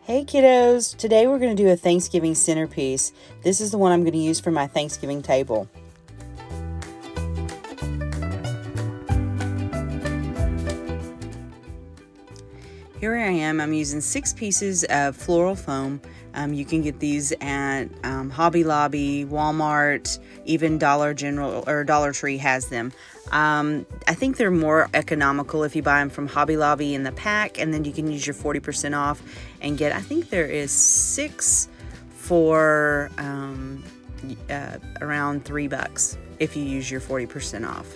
Hey kiddos, today we're going to do a Thanksgiving centerpiece. This is the one I'm going to use for my Thanksgiving table. Here I am, I'm using 6 pieces of floral foam. You can get these at Hobby Lobby, Walmart, even Dollar General or Dollar Tree has them. I think they're more economical if you buy them from Hobby Lobby in the pack, and then you can use your 40% off and get, I think there is 6 for around $3 if you use your 40% off.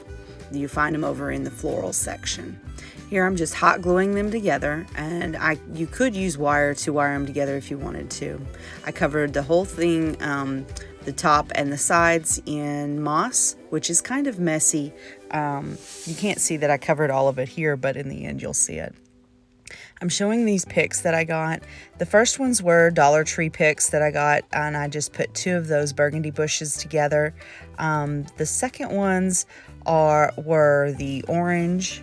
You find them over in the floral section. Here I'm just hot gluing them together, and you could use wire to wire them together if you wanted to. I covered the whole thing, the top and the sides, in moss, which is kind of messy. You can't see that I covered all of it here, but in the end you'll see it. I'm showing these picks that I got. The first ones were Dollar Tree picks that I got, and I just put 2 of those burgundy bushes together. The second ones were the orange.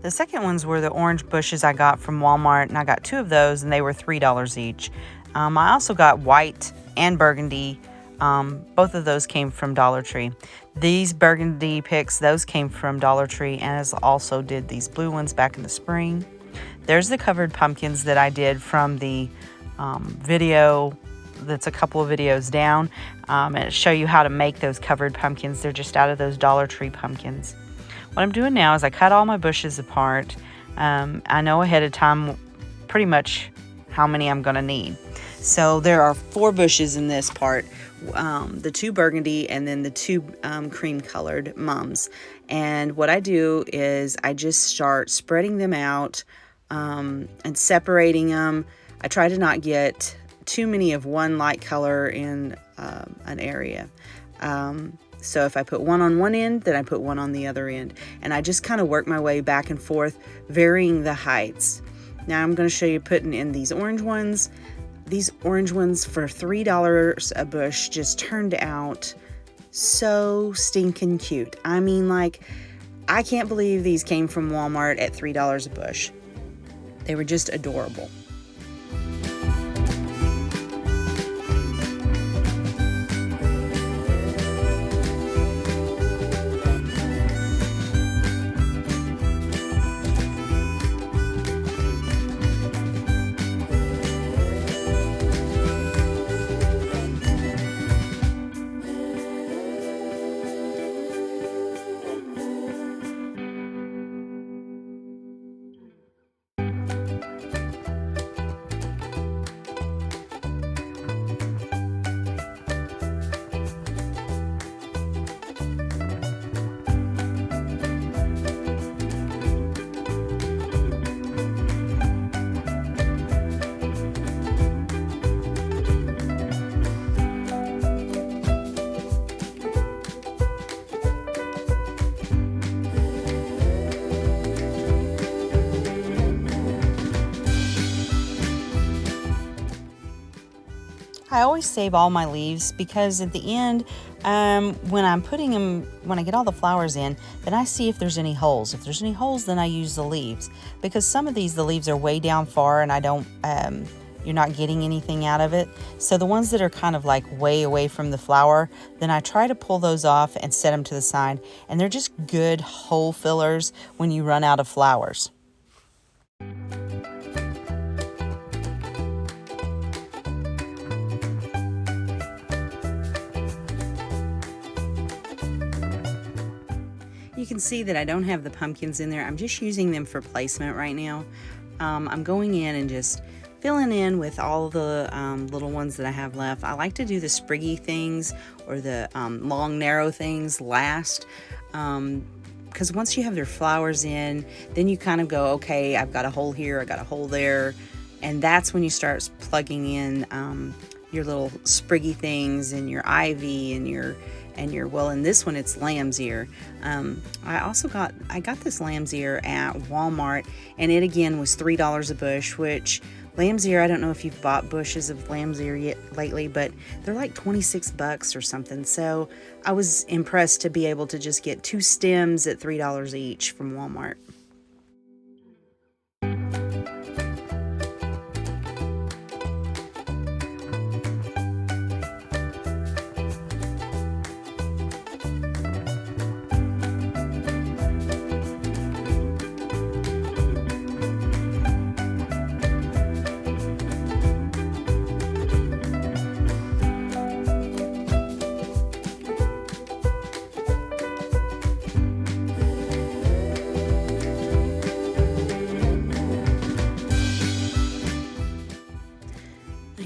The second ones were the orange bushes I got from Walmart, and I got 2 of those, and they were $3 each. I also got white and burgundy. Both of those came from Dollar Tree. These burgundy picks, those came from Dollar Tree, and as also did these blue ones back in the spring. There's the covered pumpkins that I did from the video that's a couple of videos down, and it'll show you how to make those covered pumpkins. They're just out of those Dollar Tree pumpkins. What I'm doing now is I cut all my bushes apart. I know ahead of time pretty much how many I'm going to need. So there are 4 bushes in this part, the 2 burgundy and then the 2 cream colored mums. And what I do is I just start spreading them out and separating them. I try to not get too many of one light color in an area. So if I put one on one end, then I put one on the other end. And I just kind of work my way back and forth, varying the heights. Now I'm going to show you putting in these orange ones. These orange ones for $3 a bush just turned out so stinking cute. I mean, like, I can't believe these came from Walmart at $3 a bush. They were just adorable. I always save all my leaves because at the end, when I get all the flowers in, then I see if there's any holes. If there's any holes, then I use the leaves, because some of the leaves are way down far and you're not getting anything out of it. So the ones that are kind of like way away from the flower, then I try to pull those off and set them to the side. And they're just good hole fillers when you run out of flowers. You can see that I don't have the pumpkins in there. I'm just using them for placement right now. I'm going in and just filling in with all the little ones that I have left. I like to do the spriggy things or the long narrow things last, because once you have their flowers in, then you kind of go, okay, I've got a hole here, I got a hole there, and that's when you start plugging in your little spriggy things and your ivy and your well, in this one it's lamb's ear. I got this lamb's ear at Walmart, and it again was $3 a bush, which lamb's ear, I don't know if you've bought bushes of lamb's ear yet lately, but they're like $26 or something. So I was impressed to be able to just get 2 stems at $3 each from Walmart.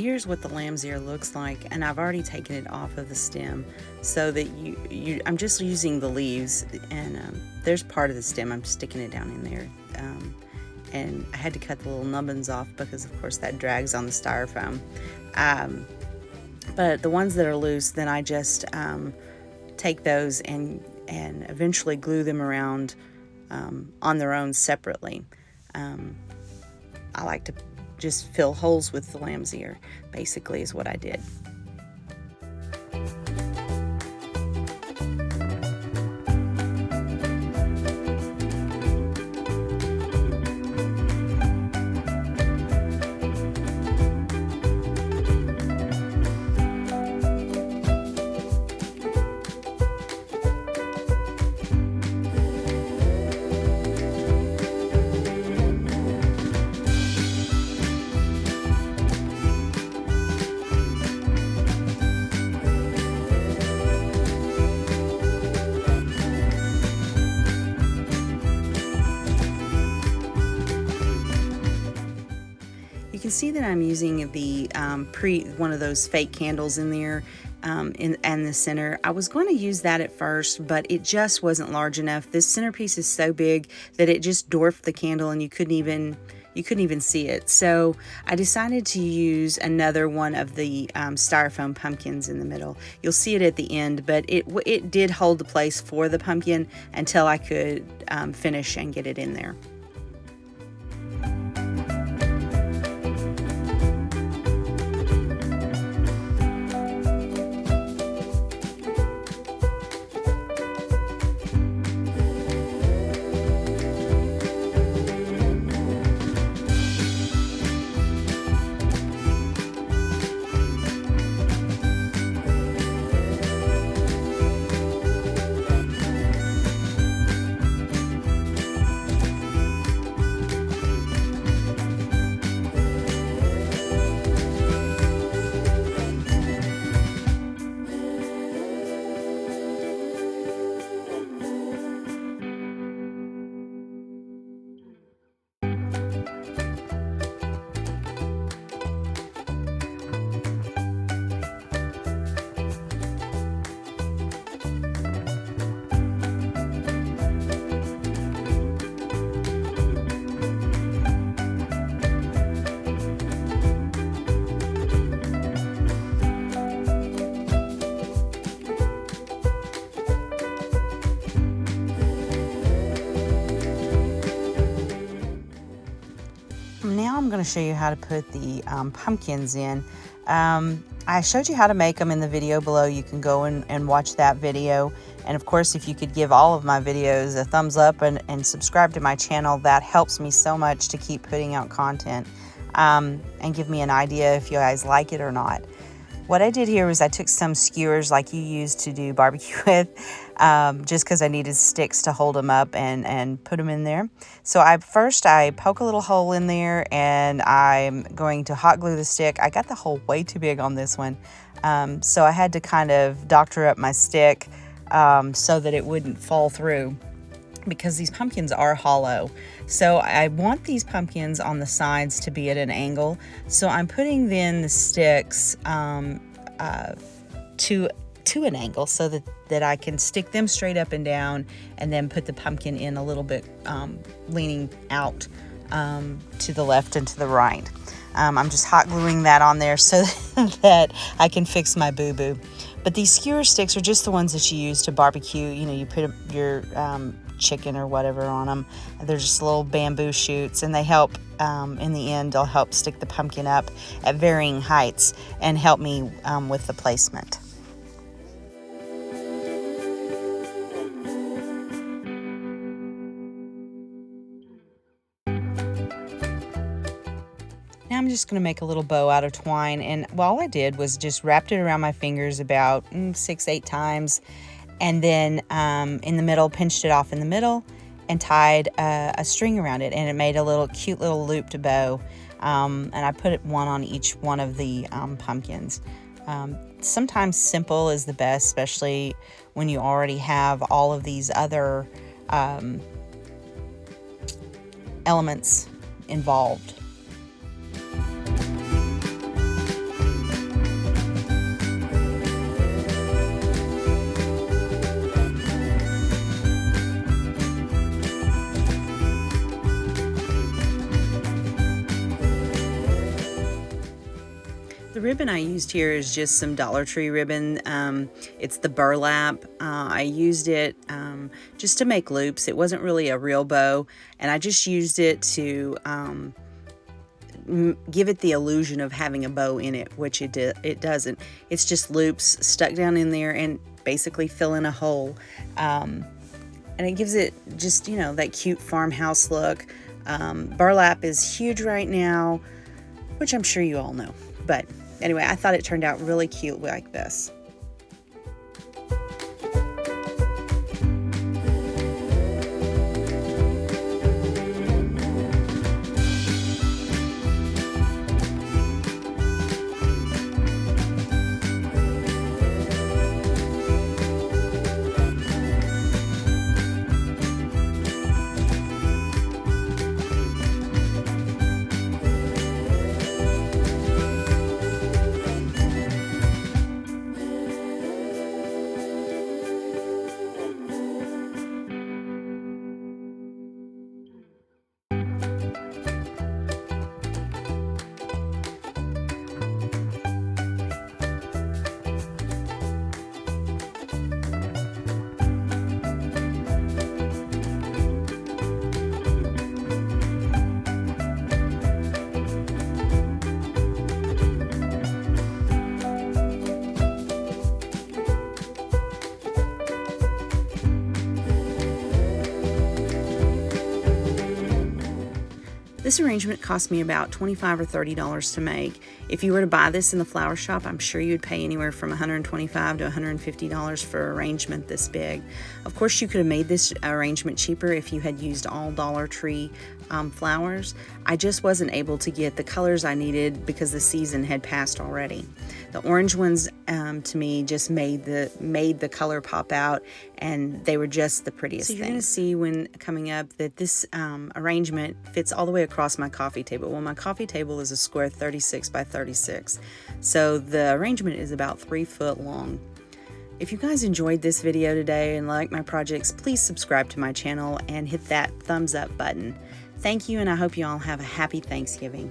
here's what the lamb's ear looks like, and I've already taken it off of the stem so that I'm just using the leaves, and there's part of the stem, I'm sticking it down in there. And I had to cut the little nubbins off because of course that drags on the styrofoam. But the ones that are loose, then I just take those and eventually glue them around on their own separately. I like to just fill holes with the lamb's ear, basically is what I did. You can see that I'm using the one of those fake candles in there in the center. I was going to use that at first, but it just wasn't large enough. This centerpiece is so big that it just dwarfed the candle, and you couldn't even see it. So I decided to use another one of the styrofoam pumpkins in the middle. You'll see it at the end, but it did hold the place for the pumpkin until I could finish and get it in there. Now I'm going to show you how to put the pumpkins in. I showed you how to make them in the video below. You can go and watch that video. And of course, if you could give all of my videos a thumbs up and subscribe to my channel, that helps me so much to keep putting out content, and give me an idea if you guys like it or not. What I did here was I took some skewers like you use to do barbecue with, just because I needed sticks to hold them up and put them in there. So first I poke a little hole in there, and I'm going to hot glue the stick. I got the hole way too big on this one, so I had to kind of doctor up my stick so that it wouldn't fall through, because these pumpkins are hollow. So I want these pumpkins on the sides to be at an angle. So I'm putting then the sticks to an angle so that I can stick them straight up and down, and then put the pumpkin in a little bit leaning out to the left and to the right. I'm just hot gluing that on there so that I can fix my boo-boo. But these skewer sticks are just the ones that you use to barbecue. You know, you put your chicken or whatever on them. They're just little bamboo shoots, and they help, in the end, they'll help stick the pumpkin up at varying heights and help me with the placement. Now I'm just going to make a little bow out of twine, and all I did was just wrapped it around my fingers about 6-8 times, and then in the middle, pinched it off in the middle and tied a string around it, and it made a cute little looped bow, and I put one on each one of the pumpkins. Sometimes simple is the best, especially when you already have all of these other elements involved. The ribbon I used here is just some Dollar Tree ribbon. It's the burlap. I used it just to make loops. It wasn't really a real bow, and I just used it to give it the illusion of having a bow in it, which it doesn't. It's just loops stuck down in there and basically fill in a hole. And it gives it just, you know, that cute farmhouse look. Burlap is huge right now, which I'm sure you all know. But anyway, I thought it turned out really cute like this. This arrangement cost me about $25 or $30 to make. If you were to buy this in the flower shop, I'm sure you'd pay anywhere from $125 to $150 for an arrangement this big. Of course, you could have made this arrangement cheaper if you had used all Dollar Tree flowers. I just wasn't able to get the colors I needed because the season had passed already. The orange ones to me just made the color pop out, and they were just the prettiest thing. So you're going to see when coming up that this arrangement fits all the way across my coffee table. Well, my coffee table is a square 36 by 36, so the arrangement is about 3 foot long. If you guys enjoyed this video today and like my projects, please subscribe to my channel and hit that thumbs up button. Thank you, and I hope you all have a happy Thanksgiving.